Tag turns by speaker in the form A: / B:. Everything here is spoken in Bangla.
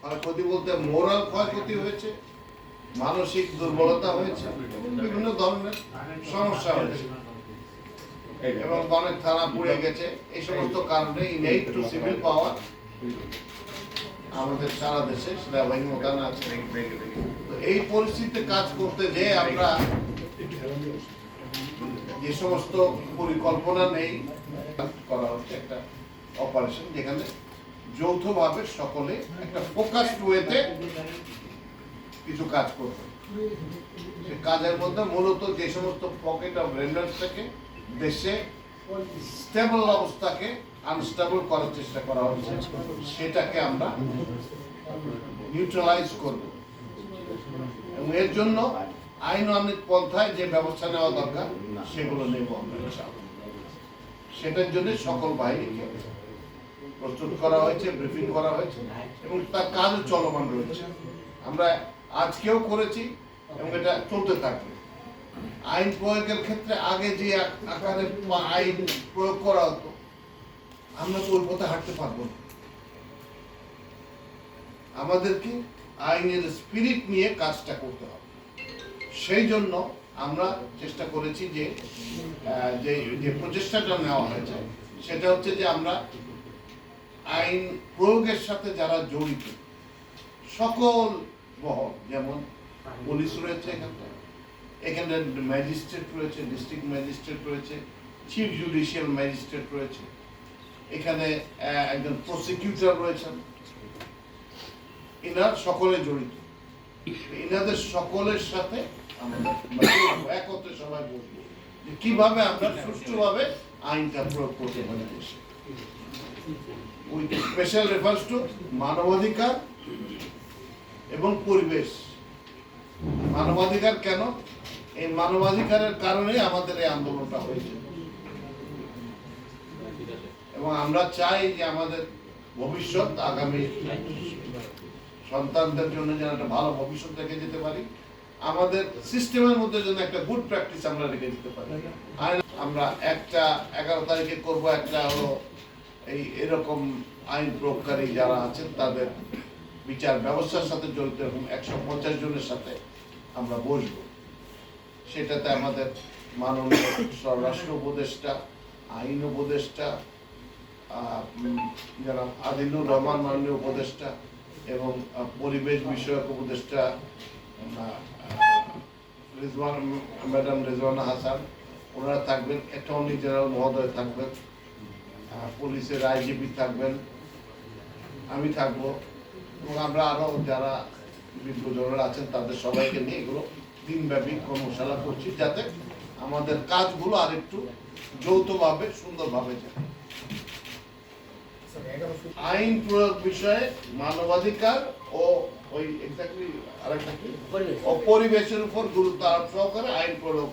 A: ক্ষয়ক্ষতি বলতে মোরাল ক্ষয়ক্ষতি হয়েছে, মানসিক দুর্বলতা হয়েছে, বিভিন্ন ধরনের সমস্যা হয়েছে এবং অনেক থানা পুড়ে গেছে। এই সমস্ত কারণে ইনেট টু সিভিল পাওয়ার আমাদের সারা দেশে সেনাবাহিনী মোতায়েন আছে। তো এই পরিস্থিতিতে কাজ করতে যে আমরা যে সমস্ত পরিকল্পনা নেই করা হচ্ছে একটা অপারেশন, যেখানে যৌথভাবে সকলে একটা ফোকাসড ওয়েতে কিছু কাজ করবে। সে কাজের মধ্যে মূলত যে সমস্ত পকেট অফ রেন্ডার্স থেকে দেশে স্টেবল অবস্থাকে আনস্টেবল করার চেষ্টা করা হচ্ছে, সেটাকে আমরা নিউট্রালাইজ করব এবং এর জন্য আইন অনেক পন্থায় যে ব্যবস্থা নেওয়া দরকার সেগুলো নেব আমরা ইনশাআল্লাহ। সেটার জন্য সকল বাহিনীকে প্রস্তুত করা হয়েছে, ব্রিফিং করা হয়েছে এবং তার কাজও চলমান রয়েছে। আমরা আজকেও করেছি এবং এটা চলতে থাকবে। আইন প্রয়োগের ক্ষেত্রে আগে যে আকারে আইন প্রয়োগ করা হতো, আমরা তো ওই পথে হাঁটতে পারবো না। আমাদেরকে আইনের স্পিরিট নিয়ে কাজটা করতে হবে। সেই জন্য আমরা চেষ্টা করেছি যে যে প্রচেষ্টাটা নেওয়া হয়েছে সেটা হচ্ছে যে আমরা আইন প্রয়োগের সাথে যারা জড়িত সকল মহল, যেমন পুলিশ রয়েছে, এখানে ম্যাজিস্ট্রেট রয়েছে, ডিস্ট্রিক্ট ম্যাজিস্ট্রেট রয়েছে, চিফ জুডিশিয়াল ম্যাজিস্ট্রেট রয়েছে, এখানে একজন প্রসিকিউটর রয়েছেন, এনার সকলে জড়িত। এনাদের সকলের সাথে আমাদের একত্রে সবাই বলবো যে কিভাবে আমরা সুষ্ঠুভাবে আইনটা প্রয়োগ করতে পারি দেশে। উইথ স্পেশাল রেফারেন্স টু মানবাধিকার এবং পরিবেশ। মানবাধিকার কেন? এই মানবাধিকারের কারণে আমাদের এই আন্দোলনটা হয়েছে এবং আমরা চাই যে আমাদের ভবিষ্যৎ, আগামী সন্তানদের জন্য যেন একটা ভালো ভবিষ্যৎ রেখে যেতে পারি, আমাদের সিস্টেমের মধ্যে যেন একটা গুড প্র্যাকটিস আমরা রেখে দিতে পারি। আমরা একটা 11 তারিখে করবো, একটা হলো এরকম আইন প্রয়োগকারী যারা আছেন তাদের বিচার ব্যবস্থার সাথে জড়িত এরকম 150 জনের সাথে আমরা বসবো। সেটাতে আমাদের মাননীয় স্বরাষ্ট্র উপদেষ্টা, আইন উপদেষ্টা যারা আদিলুর রহমান মাননীয় উপদেষ্টা এবং পরিবেশ বিষয়ক উপদেষ্টা ম্যাডাম রেজওয়ানা হাসান, ওনারা থাকবেন, অ্যাটর্নি জেনারেল মহোদয় থাকবেন, পুলিশের আইজিপি থাকবেন, আমি থাকবো এবং আমরা আরো যারা বিজ্ঞজনরা আছেন তাদের সবাইকে নিয়ে এগুলো দিনব্যাপী কর্মশালা করছি, যাতে আমাদের কাজগুলো আরেকটু যৌথভাবে সুন্দরভাবে যায়। আইন প্রয়োগ বিষয়ে মানবাধিকার ও ওই এক্স্যাক্টলি আরেকটা কি পরিবেশের উপর গুরুত্ব আরোপ সহকারে আইন প্রয়োগ